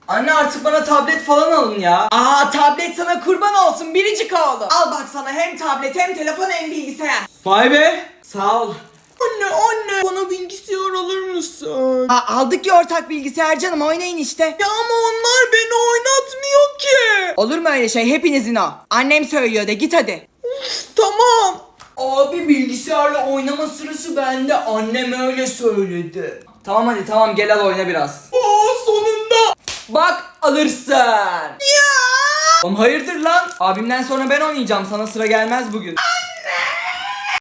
Anne artık bana tablet falan alın ya. Aa, tablet sana kurban olsun biricik oğlum. Al bak sana hem tablet hem telefon hem bilgisayar. Vay be, sağ ol. Anne bana bilgisayar alır mısın? Aldık ya ortak bilgisayar canım, oynayın işte. Ya ama onlar beni oynatmıyor ki. Olur mu öyle şey, hepinizin o. Annem söylüyor de, git hadi. Tamam. Abi bilgisayarla oynama sırası bende, annem öyle söyledi. Tamam hadi tamam, gel al oyna biraz. Sonunda. Bak alırsın. Ya. Oğlum hayırdır lan? Abimden sonra ben oynayacağım, sana sıra gelmez bugün.